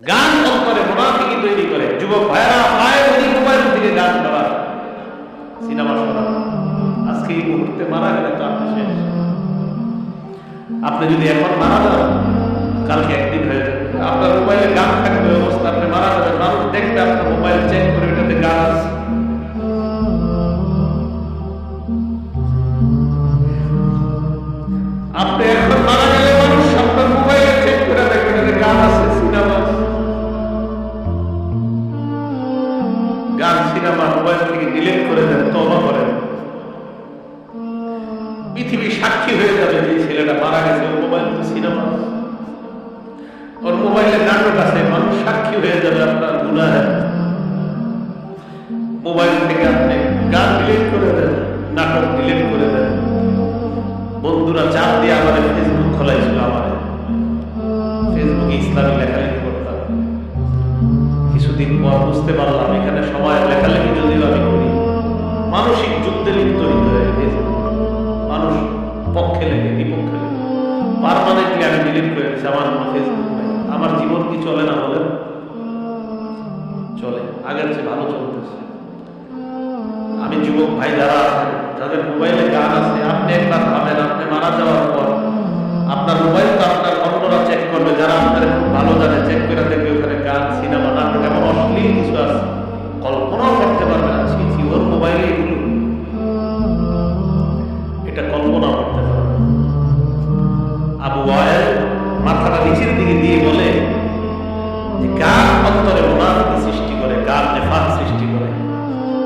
গান অন্তরে মুনাফিকি তৈরি করে। যুবক ভাইরা পায় ওই মোবাইল থেকে গান করা, সিনেমা শোনা। আজকে এই মুহূর্তে মারা গেলে তো আপনি শেষ। আপনি যদি এখন মারা যান, কালকে একদিন হয়ে যাবে। আপনার মোবাইলে গান থাকবে অবস্থা, আপনি মারা যাবেন, মানুষ দেখবে আপনার মোবাইল চেক করে এটাতে গান আছে। আপনি এখন মারা গেলে মানুষ আপনার মোবাইলে চেক করে দেখবে এটাতে গান আছে, সিনেমা আছে। গান সিনেমা মোবাইল থেকে ডিলিট করে দেন, তওবা করেন। পৃথিবী সাক্ষী হয়ে যাবে যে ছেলেটা মারা গেছে, ওর মোবাইল সিনেমা, ওর মোবাইলে নাটক আছে, মানুষ সাক্ষী হয়ে যাবে আপনার গুনাহে। মোবাইল থেকে আপনি গান ডিলিট করে দেন, নাটক ডিলিট করে দেন। বন্ধুরা চাপ দিয়ে আমাদের ফেসবুক খোলাইছিল, আমাদের ফেসবুকে ইসলামী লেখালেখি করতাম। কিছুদিন পর বুঝতে পারলাম এখানে সময় লেখালেখি যদিও আমি করি, মানসিক যুদ্ধে লিপ্ত হইতে হয়। ফেসবুক মানুষ পক্ষে লেগে বিপক্ষে লেগে পারমানেন্টলি আমি ডিলিট করে দিচ্ছি। আমার ফেসবুক নাই। আমার জীবন কি চলে না বলেন? চলে, আগের চেয়ে ভালো চলতেছে। আমি যুবক ভাই যারা আছেন, যাদের মোবাইলে গান আছে, আপনি একবার ভাবেন আপনি মারা যাওয়ার পর আপনার মোবাইল তো আপনার অন্যরা চেক করবে, যারা আপনার খুব ভালো জানে, চেক করে দেখবে ওখানে গান সিনেমা নাটক এমন অশ্লীল কিছু আছে, কল্পনাও করতে পারবে না। ছি, ওর মোবাইলে এগুলো, এটা কল্পনা করতে পারবে। আবু ওয়াইল মাথাটা নিচের দিকে দিয়ে বলে যে গান অন্তরে মুনাফিকি সৃষ্টি করে, গান নেফাক সৃষ্টি করে।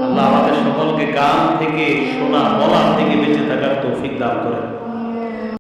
আল্লাহ আমাদের সকলকে গান থেকে, শোনা বলা থেকে বেঁচে থাকার তৌফিক দান করেন।